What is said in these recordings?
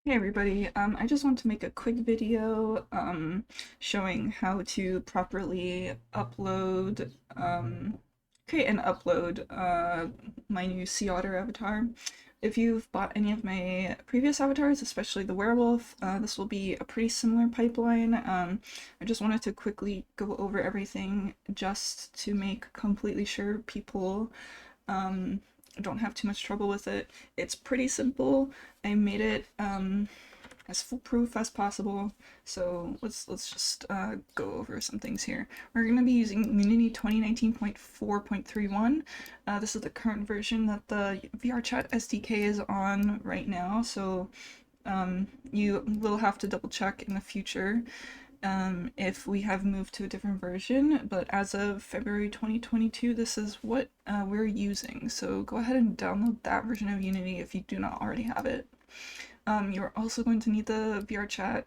Hey everybody, I just want to make a quick video showing how to properly upload, create and upload my new Sea Otter avatar. If you've bought any of my previous avatars, especially the werewolf, this will be a pretty similar pipeline. I just wanted to quickly go over everything just to make completely sure people um, don't have too much trouble with it. It's pretty simple. I made it as foolproof as possible. So let's just go over some things here. We're going to be using Unity 2019.4.31. This is the current version that the VRChat SDK is on right now. So you will have to double check in the future if we have moved to a different version, but as of February 2022, this is what we're using. So go ahead and download that version of Unity if you do not already have it. You're also going to need the VRChat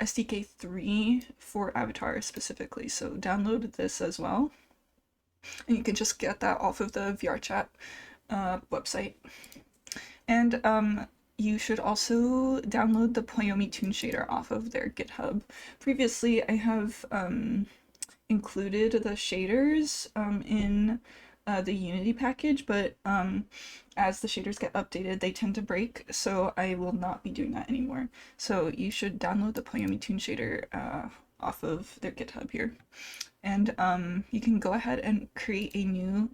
SDK 3 for Avatar specifically, so download this as well. And you can just get that off of the VRChat website. And you should also download the Poyomi Toon Shader off of their GitHub. Previously, I have included the shaders in the Unity package, but as the shaders get updated, they tend to break, so I will not be doing that anymore. So you should download the Poyomi Toon Shader off of their GitHub here. And you can go ahead and create a new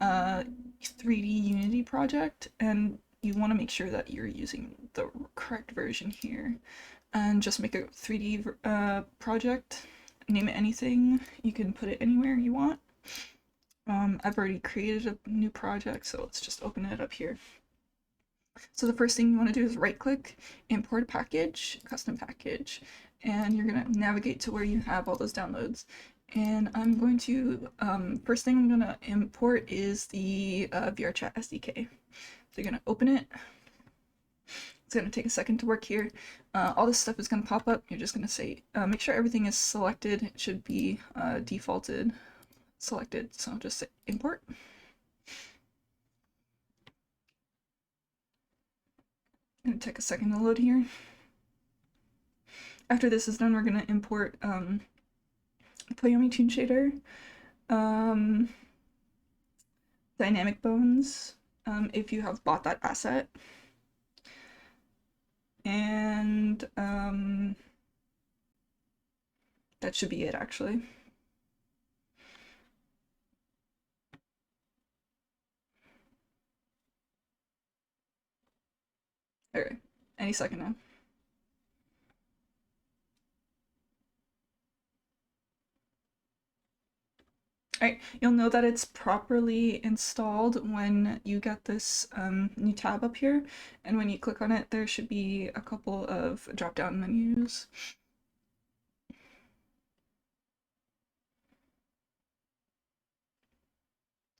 3D Unity project, and you want to make sure that you're using the correct version here. And just make a 3D project, name it anything, you can put it anywhere you want. I've already created a new project, so let's just open it up here. So the first thing you want to do is right click, import package, custom package, and you're going to navigate to where you have all those downloads. And I'm going to, first thing I'm going to import is the VRChat SDK. So you're going to open it. It's going to take a second to work here. All this stuff is going to pop up. You're just going to say, make sure everything is selected. It should be defaulted selected. So I'll just say import. Gonna take a second to load here. After this is done, we're gonna import Poyomi Toon Shader, Dynamic Bones, if you have bought that asset, and that should be it actually. Alright, any second now. Alright, you'll know that it's properly installed when you get this new tab up here, and when you click on it, there should be a couple of drop-down menus.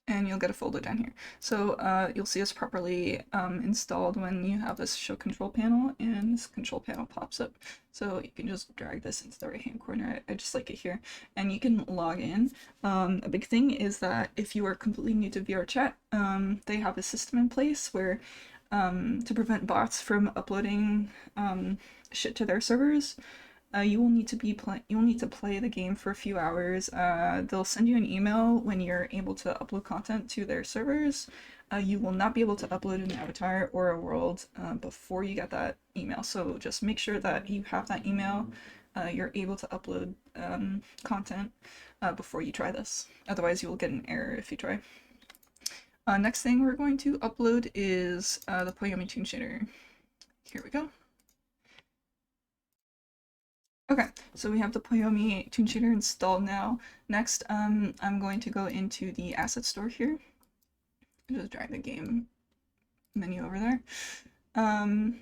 And you'll get a folder down here. So you'll see it's properly installed when you have this show control panel, and this control panel pops up. So you can just drag this into the right hand corner. I just like it here. And you can log in. A big thing is that if you are completely new to VRChat, they have a system in place where to prevent bots from uploading shit to their servers, you will need to play the game for a few hours. They'll send you an email when you're able to upload content to their servers. You will not be able to upload an avatar or a world before you get that email. So just make sure that you have that email. You're able to upload content before you try this. Otherwise, you will get an error if you try. Next thing we're going to upload is the Poyomi Toon Shader. Here we go. Okay, so we have the Poyomi Toon Shader installed now. Next, I'm going to go into the asset store here. Just drag the game menu over there. And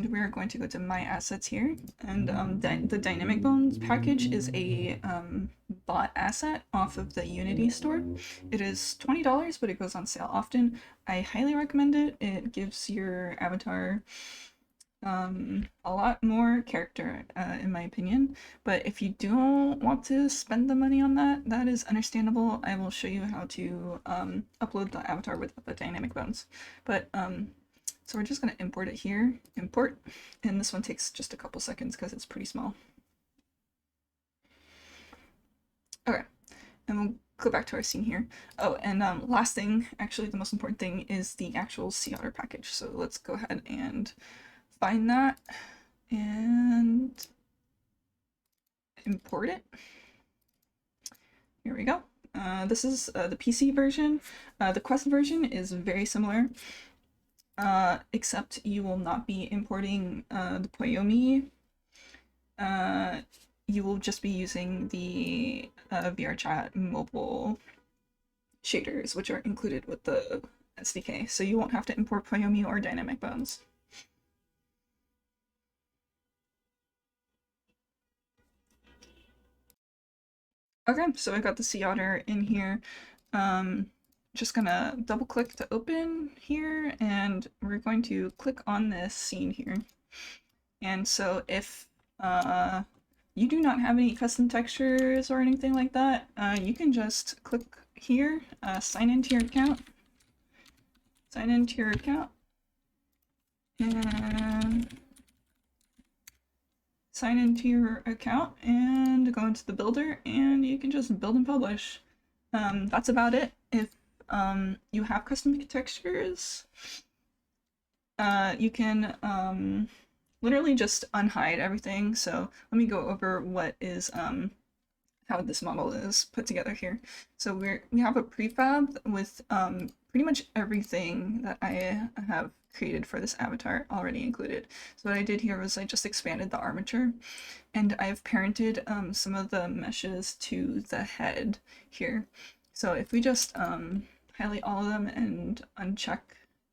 we're going to go to My Assets here. And the Dynamic Bones package is a bought asset off of the Unity store. It is $20, but it goes on sale often. I highly recommend it. It gives your avatar a lot more character in my opinion, but if you don't want to spend the money on that, that is understandable. I will show you how to upload the avatar with the dynamic bones, but So we're just going to import it here, import, and this one takes just a couple seconds because it's pretty small. Okay, and we'll go back to our scene here. Oh, and last thing, actually the most important thing, is the actual Sea Otter package. So let's go ahead and find that and import it. Here we go. This is the PC version. The Quest version is very similar, except you will not be importing the Poyomi. You will just be using the VRChat mobile shaders, which are included with the SDK. So you won't have to import Poyomi or dynamic bones. Okay, so I got the Sea Otter in here. Just gonna double click to open here, and we're going to click on this scene here. And so if you do not have any custom textures or anything like that, you can just click here, sign into your account, and sign into your account and go into the builder, and you can just build and publish. That's about it. If you have custom textures, you can literally just unhide everything. So let me go over what is how this model is put together here. So we have a prefab with pretty much everything that I have created for this avatar already included. So what I did here was I just expanded the armature, and I've parented some of the meshes to the head here. So if we just highlight all of them and uncheck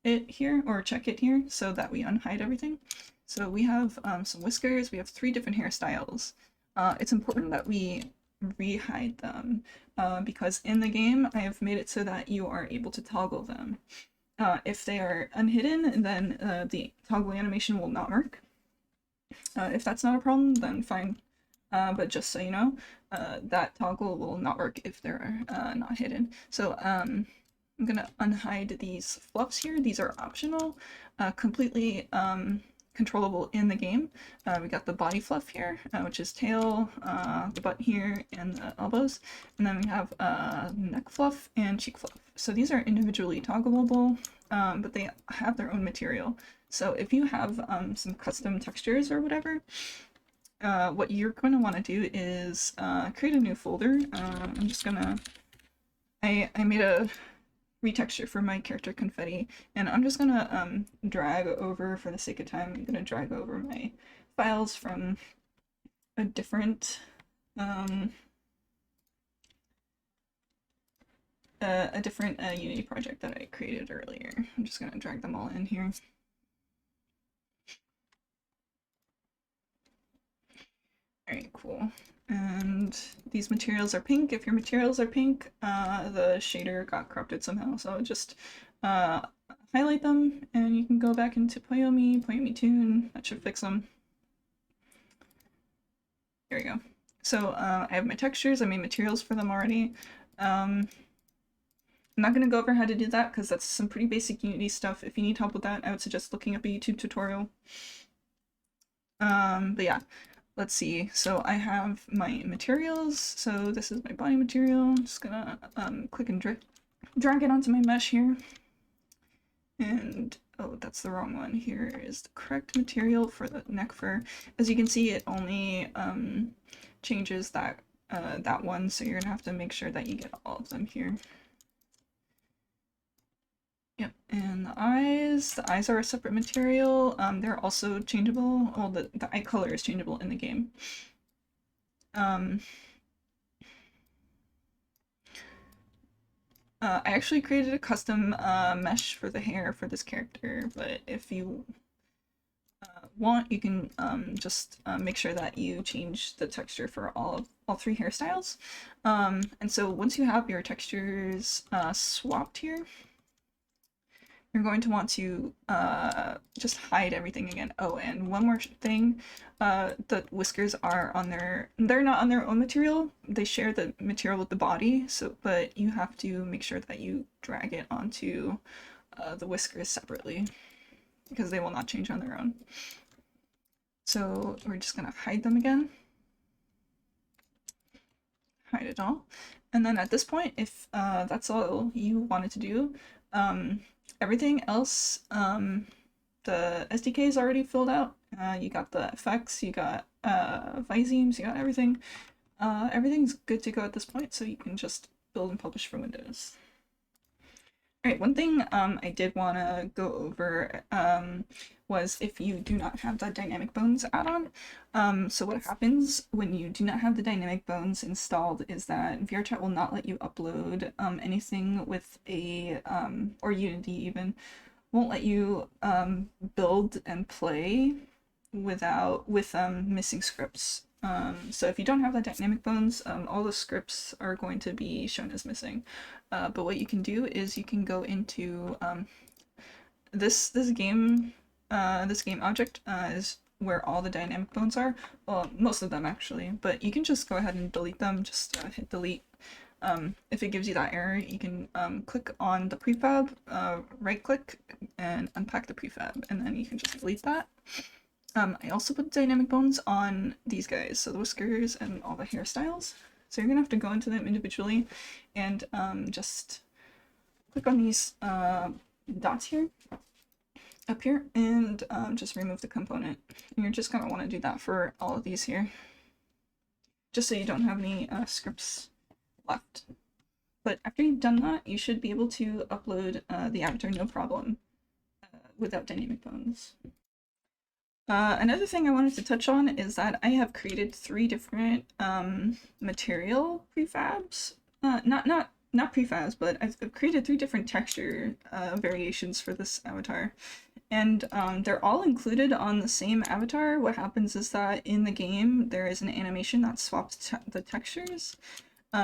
it here, or check it here, so that we unhide everything. So we have some whiskers, we have 3 different hairstyles. It's important that we rehide them because in the game I have made it so that you are able to toggle them. If they are unhidden, then the toggle animation will not work. If that's not a problem, then fine. But just so you know, that toggle will not work if they're not hidden. So I'm gonna unhide these fluffs here. These are optional, completely controllable in the game. We got the body fluff here, which is tail, the butt here, and the elbows. And then we have neck fluff and cheek fluff. So these are individually toggleable, but they have their own material. So if you have some custom textures or whatever, what you're going to want to do is create a new folder. I'm just gonna, I made a retexture for my character Confetti, and I'm just gonna drag over, for the sake of time, I'm gonna drag over my files from a different Unity project that I created earlier. I'm just gonna drag them all in here. Alright, cool. And these materials are pink. If your materials are pink, the shader got corrupted somehow. So just highlight them, and you can go back into Poyomi Tune. That should fix them. There we go. So I have my textures. I made materials for them already. I'm not going to go over how to do that because that's some pretty basic Unity stuff. If you need help with that, I would suggest looking up a YouTube tutorial. But yeah. Let's see, so I have my materials, so this is my body material. I'm just gonna click and drag it onto my mesh here. And, oh, that's the wrong one. Here is the correct material for the neck fur. As you can see, it only changes that, that one, so you're gonna have to make sure that you get all of them here. Yep, and the eyes are a separate material. They're also changeable. Well, the eye color is changeable in the game. I actually created a custom mesh for the hair for this character, but if you want, you can just make sure that you change the texture for all 3 hairstyles. And so once you have your textures swapped here, you're going to want to just hide everything again. Oh, and one more thing, the whiskers are on they're not on their own material. They share the material with the body, so but you have to make sure that you drag it onto the whiskers separately. because they will not change on their own. So we're just gonna hide them again. Hide it all. And then at this point, if that's all you wanted to do, everything else, the SDK is already filled out. You got the effects, you got Visemes, you got everything. Everything's good to go at this point, so you can just build and publish for Windows. Alright, one thing I did want to go over was if you do not have the Dynamic Bones add-on. So what happens when you do not have the Dynamic Bones installed is that VRChat will not let you upload anything with a, or Unity even, won't let you build and play with missing scripts. So if you don't have the Dynamic Bones, all the scripts are going to be shown as missing. But what you can do is you can go into this game object is where all the Dynamic Bones are. Well, most of them actually, but you can just go ahead and delete them. Just hit delete. If it gives you that error, you can click on the prefab, right click, and unpack the prefab, and then you can just delete that. I also put Dynamic Bones on these guys, so the whiskers and all the hairstyles. So you're gonna have to go into them individually and just click on these dots here, up here, and just remove the component. And you're just gonna want to do that for all of these here, just so you don't have any scripts left. But after you've done that, you should be able to upload the avatar no problem without Dynamic Bones. Another thing I wanted to touch on is that I have created 3 different material prefabs. Not prefabs, but I've created 3 different texture variations for this avatar. And they're all included on the same avatar. What happens is that in the game, there is an animation that swaps the textures.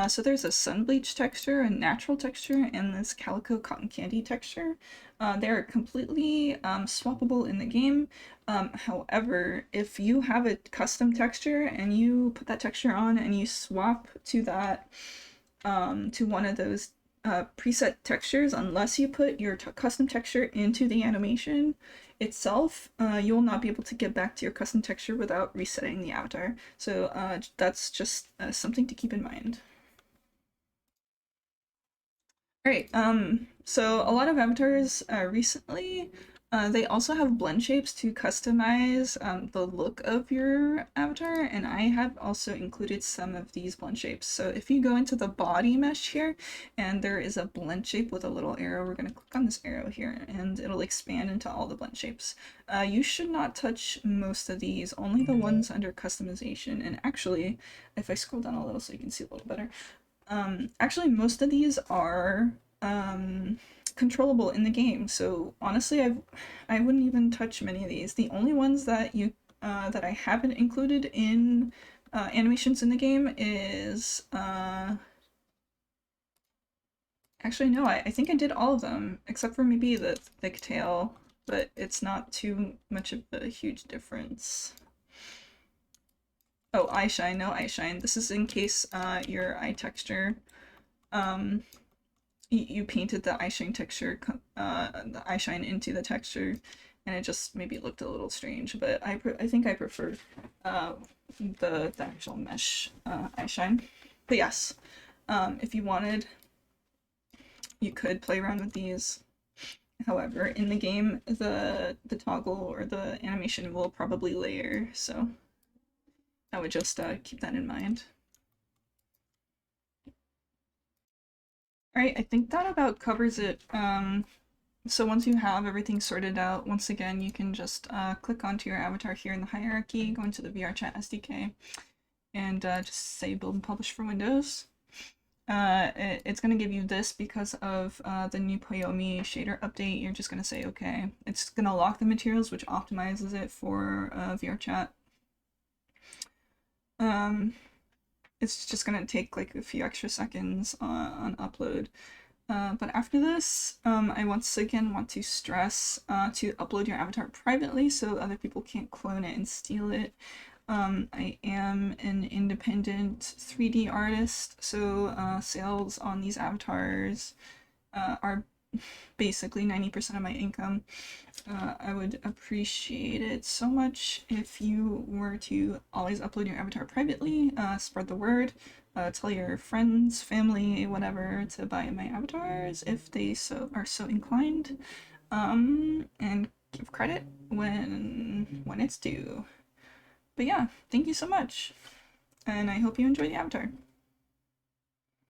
So there's a sun bleach texture, a natural texture, and this calico cotton candy texture. They're completely swappable in the game. However, if you have a custom texture and you put that texture on and you swap to that to one of those preset textures, unless you put your custom texture into the animation itself, you will not be able to get back to your custom texture without resetting the avatar. So that's just something to keep in mind. Alright, so a lot of avatars recently, they also have blend shapes to customize the look of your avatar, and I have also included some of these blend shapes. So if you go into the body mesh here, and there is a blend shape with a little arrow, we're going to click on this arrow here, and it'll expand into all the blend shapes. You should not touch most of these, only the ones under customization. And actually, if I scroll down a little so you can see a little better, actually, most of these are controllable in the game, so honestly, I wouldn't even touch many of these. The only ones that that I haven't included in animations in the game is actually no, I think I did all of them except for maybe the thick tail, but it's not too much of a huge difference. Oh, eye shine, no eye shine. This is in case your eye texture, you painted the eye shine texture, the eye shine into the texture, and it just maybe looked a little strange. But I think I prefer the actual mesh eye shine. But yes, if you wanted, you could play around with these. However, in the game, the toggle or the animation will probably layer, so I would just keep that in mind. Alright, I think that about covers it. So once you have everything sorted out, once again, you can just click onto your avatar here in the hierarchy, go into the VRChat SDK, and just say build and publish for Windows. It's going to give you this because of the new Poyomi shader update. You're just going to say okay. It's going to lock the materials, which optimizes it for VRChat. It's just gonna take like a few extra seconds on upload. But after this, I once again want to stress to upload your avatar privately so other people can't clone it and steal it. I am an independent 3D artist, so sales on these avatars are basically 90% of my income. I would appreciate it so much if you were to always upload your avatar privately, spread the word, tell your friends, family, whatever, to buy my avatars if they are so inclined, and give credit when it's due. But yeah, thank you so much, and I hope you enjoy the avatar.